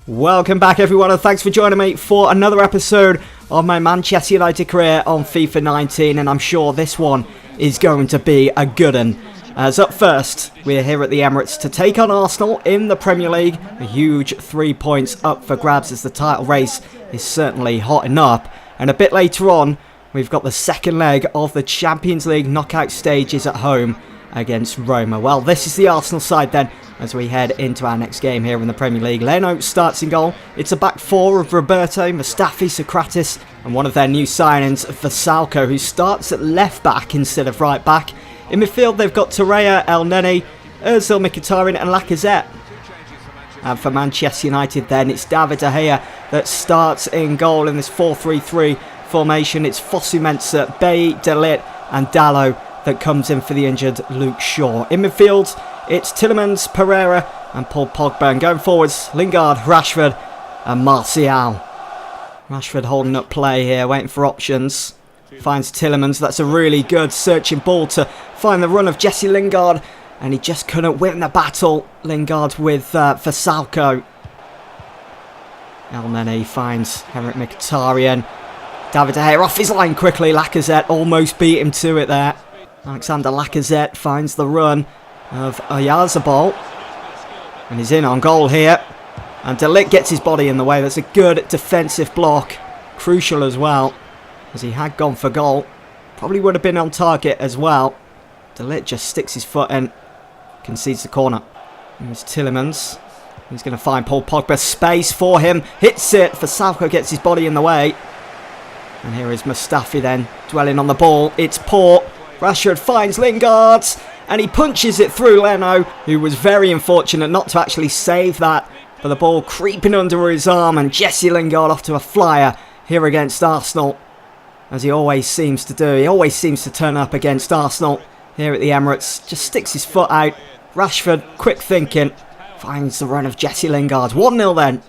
Welcome back everyone, and thanks for joining me for another episode of my Manchester United career on FIFA 19, and I'm sure this one is going to be a good one. As up first, we're here at the Emirates to take on Arsenal in the Premier League. A huge 3 points up for grabs as the title race is certainly hotting up. And a bit later on, we've got the second leg of the Champions League knockout stages at home against Roma. Well, this is the Arsenal side then, as we head into our next game here in the Premier League. Leno starts in goal. It's a back four of Roberto, Mustafi, Socrates, and one of their new signings, Vasalko, who starts at left back instead of right back. In midfield, they've got Torreira, El Neni, Ozil, Mkhitaryan and Lacazette. And for Manchester United then, it's David De Gea that starts in goal in this 4-3-3 formation. It's Fosu-Mensah, Bailly, De Ligt and Dalot that comes in for the injured Luke Shaw. In midfield, it's Tielemans, Pereira and Paul Pogba. And going forwards, Lingard, Rashford and Martial. Rashford holding up play here, waiting for options. Finds Tielemans. That's a really good searching ball to find the run of Jesse Lingard. And he just couldn't win the battle. Lingard with Vasalko. El Neni finds Henrik Mkhitaryan. David De Gea off his line quickly. Lacazette almost beat him to it there. Alexander Lacazette finds the run of Oyarzabal. And he's in on goal here. And De Ligt gets his body in the way. That's a good defensive block. Crucial as well, as he had gone for goal. Probably would have been on target as well. De Ligt just sticks his foot in. Concedes the corner. Here's Tielemans. He's going to find Paul Pogba. Space for him. Hits it. Vasalko gets his body in the way. And here is Mustafi then, dwelling on the ball. It's poor. Rashford finds Lingard. And he punches it through Leno, who was very unfortunate not to actually save that. But the ball creeping under his arm. And Jesse Lingard off to a flyer here against Arsenal, as he always seems to do. He always seems to turn up against Arsenal here at the Emirates. Just sticks his foot out. Rashford, quick thinking, finds the run of Jesse Lingard. 1-0 then.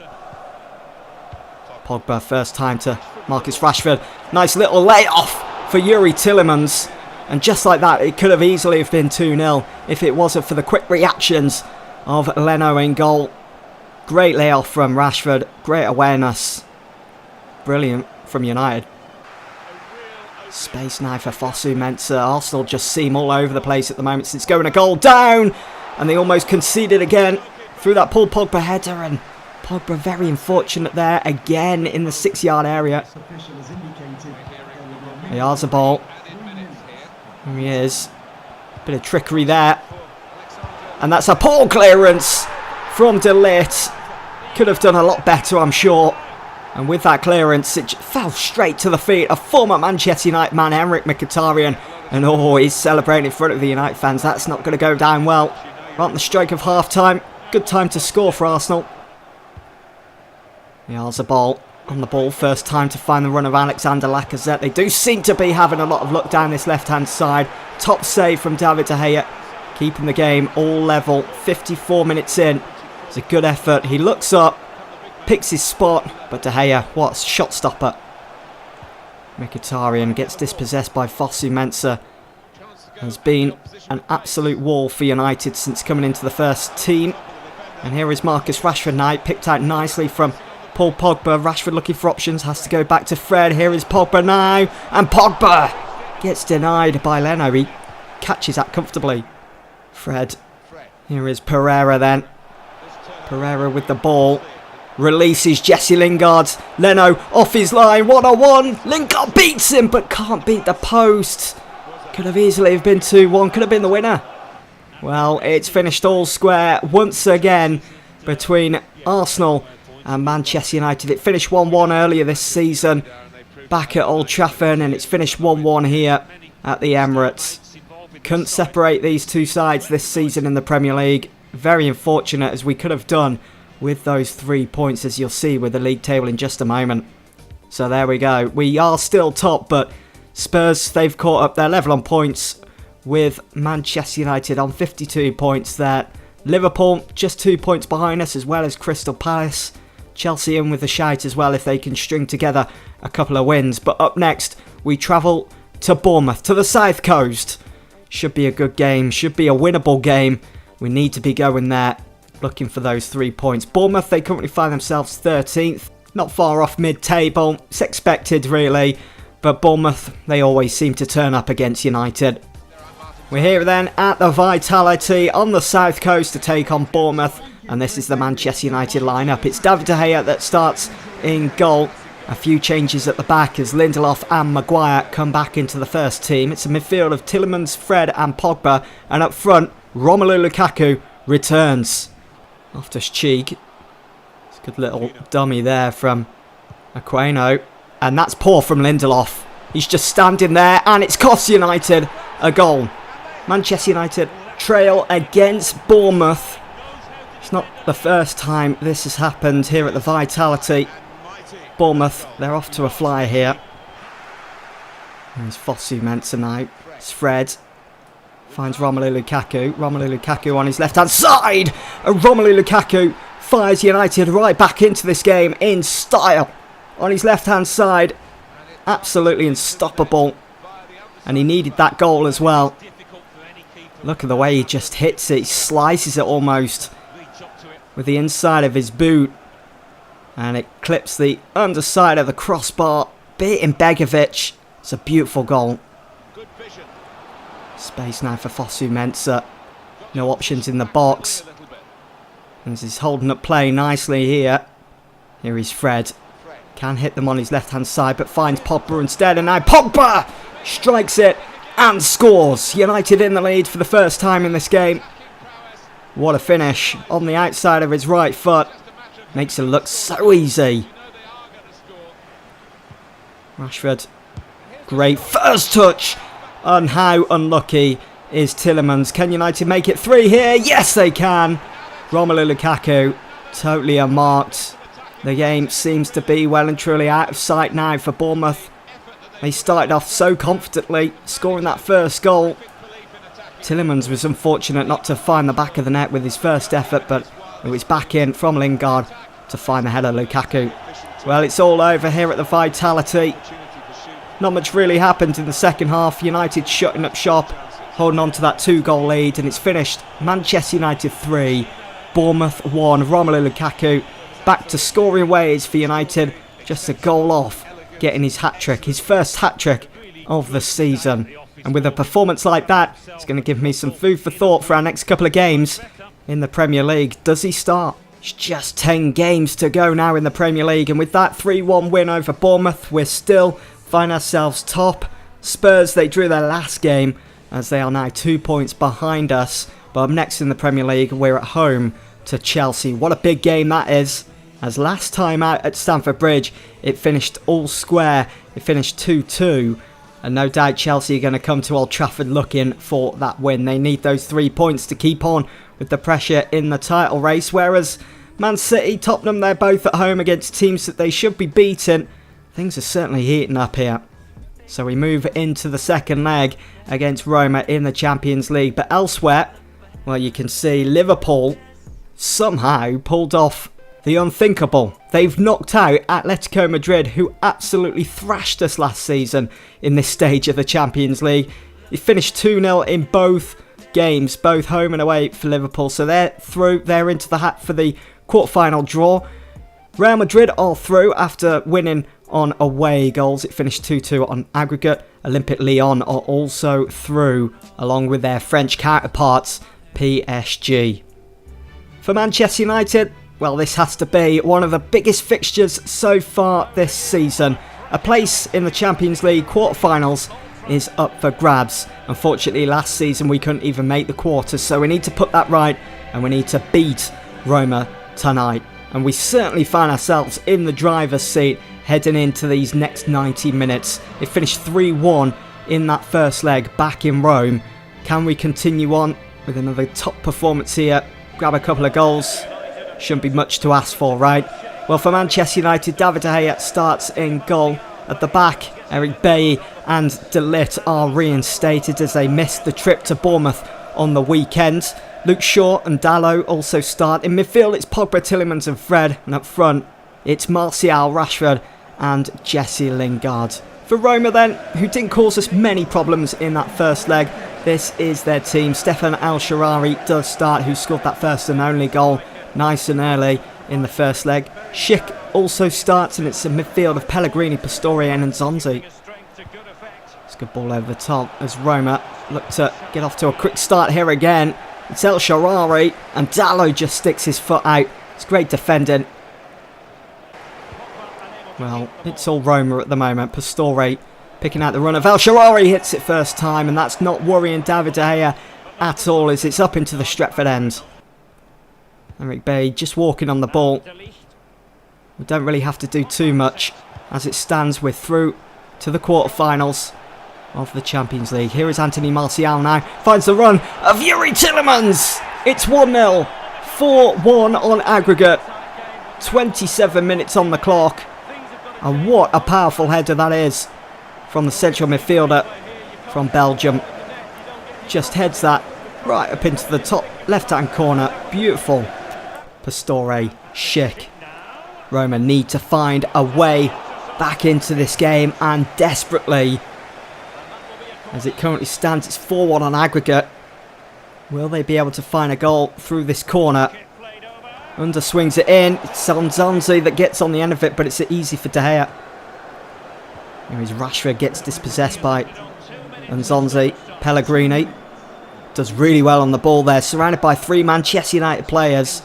Pogba first time to Marcus Rashford. Nice little layoff for Yuri Tielemans. And just like that, it could have easily have been 2-0 if it wasn't for the quick reactions of Leno in goal. Great layoff from Rashford. Great awareness. Brilliant from United. Space now for Fosu-Mensah. Arsenal just seem all over the place at the moment since going a goal down. And they almost conceded again through that Paul Pogba header. And Pogba very unfortunate there again in the 6-yard area. Oyarzabal. Here he is. Bit of trickery there. And that's a poor clearance from De Ligt. Could have done a lot better, I'm sure. And with that clearance, it fell straight to the feet of former Manchester United man Henrik Mkhitaryan. And oh, he's celebrating in front of the United fans. That's not going to go down well. Right on the stroke of half-time. Good time to score for Arsenal. Oyarzabal on the ball. First time to find the run of Alexander Lacazette. They do seem to be having a lot of luck down this left-hand side. Top save from David De Gea, keeping the game all level. 54 minutes in. It's a good effort. He looks up, picks his spot, but De Gea, what a shot stopper. Mkhitaryan gets dispossessed by Fosu-Mensah. Has been an absolute wall for United since coming into the first team. And here is Marcus Rashford now, picked out nicely from Paul Pogba. Rashford looking for options, has to go back to Fred. Here is Pogba now, and Pogba gets denied by Leno. He catches that comfortably. Fred. Here is Pereira then. Pereira with the ball. Releases Jesse Lingard. Leno off his line. 1-on-1. Lingard beats him, but can't beat the post. Could have easily have been 2-1. Could have been the winner. Well, it's finished all square once again between Arsenal and Manchester United. It finished 1-1 earlier this season back at Old Trafford, and it's finished 1-1 here at the Emirates. Couldn't separate these two sides this season in the Premier League. Very unfortunate, as we could have done with those 3 points, as you'll see with the league table in just a moment. So there we go. We are still top, but Spurs, they've caught up. They're level on points with Manchester United on 52 points there. Liverpool just 2 points behind us, as well as Crystal Palace. Chelsea in with the shout as well if they can string together a couple of wins. But up next, we travel to Bournemouth, to the South Coast. Should be a good game, should be a winnable game. We need to be going there looking for those 3 points. Bournemouth, they currently find themselves 13th. Not far off mid-table. It's expected, really. But Bournemouth, they always seem to turn up against United. We're here then at the Vitality on the south coast to take on Bournemouth. And this is the Manchester United lineup. It's David De Gea that starts in goal. A few changes at the back as Lindelof and Maguire come back into the first team. It's a midfield of Tielemans, Fred and Pogba. And up front, Romelu Lukaku returns. Loftus-Cheek. It's a good little dummy there from Aquino. And that's poor from Lindelof. He's just standing there and it's cost United a goal. Manchester United trail against Bournemouth. It's not the first time this has happened here at the Vitality. Bournemouth, they're off to a flyer here. There's Fosu-Mensah now. It's Fred. Finds Romelu Lukaku. Romelu Lukaku on his left-hand side. And Romelu Lukaku fires United right back into this game in style. On his left-hand side. Absolutely unstoppable. And he needed that goal as well. Look at the way he just hits it. He slices it almost with the inside of his boot. And it clips the underside of the crossbar. Beating Begovic. It's a beautiful goal. Space now for Fosu-Mensah. No options in the box. And he's holding up play nicely here. Here is Fred. Can hit them on his left-hand side, but finds Pogba instead. And now Pogba strikes it and scores. United in the lead for the first time in this game. What a finish on the outside of his right foot. Makes it look so easy. Rashford. Great first touch. And how unlucky is Tielemans? Can United make it 3 here? Yes, they can. Romelu Lukaku totally unmarked. The game seems to be well and truly out of sight now for Bournemouth. They started off so confidently, scoring that first goal. Tielemans was unfortunate not to find the back of the net with his first effort, but it was back in from Lingard to find the header Lukaku. Well, it's all over here at the Vitality. Not much really happened in the second half. United shutting up shop, holding on to that 2-goal lead, and it's finished Manchester United 3, Bournemouth 1. Romelu Lukaku back to scoring ways for United, just a goal off getting his hat-trick, his first hat-trick of the season. And with a performance like that, it's going to give me some food for thought for our next couple of games in the Premier League. Does he start? It's just 10 games to go now in the Premier League, and with that 3-1 win over Bournemouth, we're still find ourselves top. Spurs, they drew their last game as they are now 2 points behind us. But up next in the Premier League, we're at home to Chelsea. What a big game that is, as last time out at Stamford Bridge, it finished all square. It finished 2-2. And no doubt Chelsea are going to come to Old Trafford looking for that win. They need those 3 points to keep on with the pressure in the title race. Whereas Man City, Tottenham, they're both at home against teams that they should be beating. Things are certainly heating up here. So we move into the second leg against Roma in the Champions League. But elsewhere, well, you can see Liverpool somehow pulled off the unthinkable. They've knocked out Atletico Madrid, who absolutely thrashed us last season in this stage of the Champions League. It finished 2-0 in both games, both home and away for Liverpool. So they're through. They're into the hat for the quarter-final draw. Real Madrid are through after winning on away goals. It finished 2-2 on aggregate. Olympique Lyon are also through, along with their French counterparts, PSG. For Manchester United, well, this has to be one of the biggest fixtures so far this season. A place in the Champions League quarterfinals is up for grabs. Unfortunately, last season we couldn't even make the quarters, so we need to put that right, and we need to beat Roma tonight. And we certainly find ourselves in the driver's seat heading into these next 90 minutes. It finished 3-1 in that first leg back in Rome. Can we continue on with another top performance here? Grab a couple of goals. Shouldn't be much to ask for, right? Well, for Manchester United, David De Gea starts in goal. At the back, Eric Bailly and De Ligt are reinstated as they missed the trip to Bournemouth on the weekend. Luke Shaw and Dalot also start. In midfield, it's Pogba, Tielemans and Fred. And up front, it's Martial, Rashford and Jesse Lingard. For Roma then, who didn't cause us many problems in that first leg, This is their team. Stefan El-Shaarawy does start, who scored that first and only goal nice and early in the first leg. Schick also starts, and it's a midfield of Pellegrini, Pastore and Nzonzi. It's a good ball over the top as Roma look to get off to a quick start here again. It's El-Shaarawy, and Dalot just sticks his foot out. It's great defending. Well, it's all Roma at the moment. Pastore picking out the run of El-Shaarawy, hits it first time, and that's not worrying David De Gea at all as it's up into the Stretford end. Eric Bay just walking on the ball. We don't really have to do too much. As it stands, we're through to the quarterfinals of the Champions League. Here is Anthony Martial now. Finds the run of Yuri Tillemans. It's 1-0. 4-1 on aggregate. 27 minutes on the clock. And what a powerful header that is from the central midfielder from Belgium. Just heads that right up into the top left-hand corner. Beautiful. Pastore, Schick. Roma need to find a way back into this game, and desperately. As it currently stands, it's 4-1 on aggregate. Will they be able to find a goal through this corner? Under swings it in. It's Nzonzi that gets on the end of it, but it's easy for De Gea. Here is Rashford, gets dispossessed by Nzonzi. Pellegrini does really well on the ball there, surrounded by 3 Manchester United players.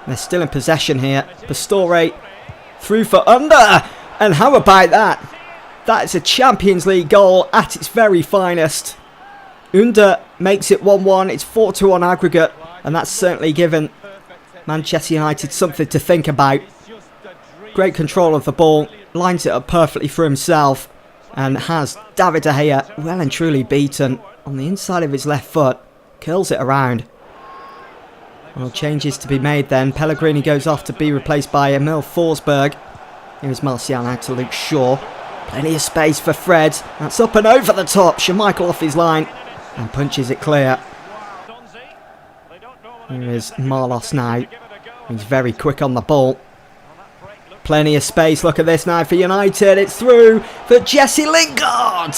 They're still in possession here. Pastore through for under. And how about that? That is a Champions League goal at its very finest. Under makes it 1-1. It's 4-2 on aggregate. And that's certainly given Manchester United something to think about. Great control of the ball. Lines it up perfectly for himself. And has David De Gea well and truly beaten on the inside of his left foot. Curls it around. Well, changes to be made then. Pellegrini goes off to be replaced by Emil Forsberg. Here's Martial now to Luke Shaw. Plenty of space for Fred. That's up and over the top. Schmeichel off his line and punches it clear. Here is Marlos now. He's very quick on the ball. Plenty of space. Look at this now for United. It's through for Jesse Lingard.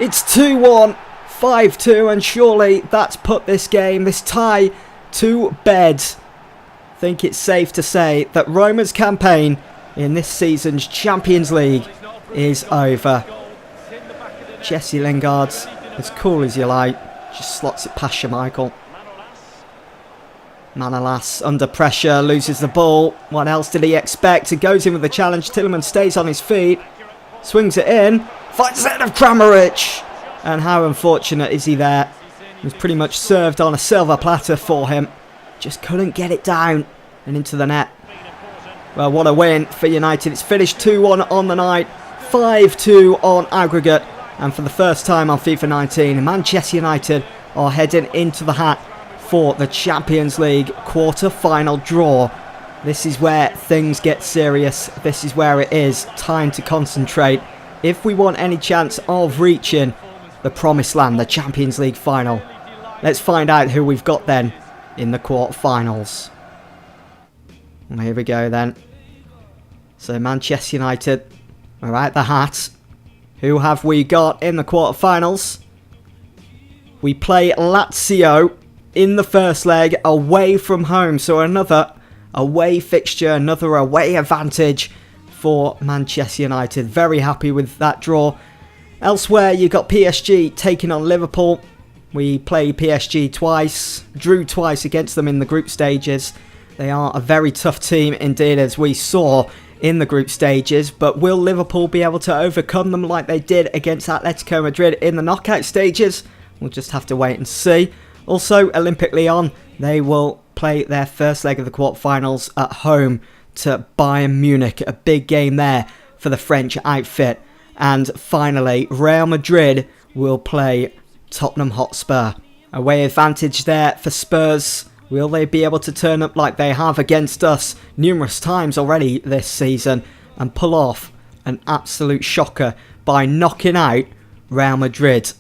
It's 2-1, 5-2, and surely that's put this game, this tie, to bed. I think it's safe to say that Roma's campaign in this season's Champions League is over. Jesse Lingard, as cool as you like, just slots it past Schmeichel. Manolas under pressure, loses the ball. What else did he expect? He goes in with the challenge. Tillemans stays on his feet, swings it in, finds the head of Kramaric. And how unfortunate is he there? It was pretty much served on a silver platter for him. Just couldn't get it down and into the net. Well, what a win for United. It's finished 2-1 on the night, 5-2 on aggregate. And for the first time on FIFA 19, Manchester United are heading into the hat for the Champions League quarter-final draw. This is where things get serious. This is where it is time to concentrate if we want any chance of reaching the promised land, the Champions League final. Let's find out who we've got then in the quarterfinals. Well, here we go then. So Manchester United are out the hat. Who have we got in the quarterfinals? We play Lazio in the first leg away from home. So another away fixture, another away advantage for Manchester United. Very happy with that draw. Elsewhere, you got PSG taking on Liverpool. We played PSG twice, drew twice against them in the group stages. They are a very tough team indeed, as we saw in the group stages. But will Liverpool be able to overcome them like they did against Atletico Madrid in the knockout stages? We'll just have to wait and see. Also, Olympique Lyon, they will play their first leg of the quarterfinals at home to Bayern Munich. A big game there for the French outfit. And finally, Real Madrid will play Tottenham Hotspur. Away advantage there for Spurs. Will they be able to turn up like they have against us numerous times already this season and pull off an absolute shocker by knocking out Real Madrid?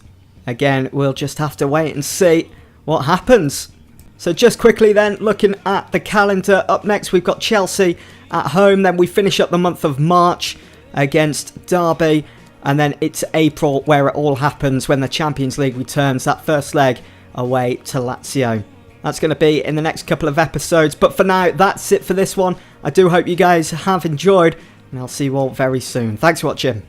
Again, we'll just have to wait and see what happens. So just quickly then, looking at the calendar, up next we've got Chelsea at home. Then we finish up the month of March against Derby. And then it's April where it all happens, when the Champions League returns, that first leg away to Lazio. That's going to be in the next couple of episodes. But for now, that's it for this one. I do hope you guys have enjoyed, and I'll see you all very soon. Thanks for watching.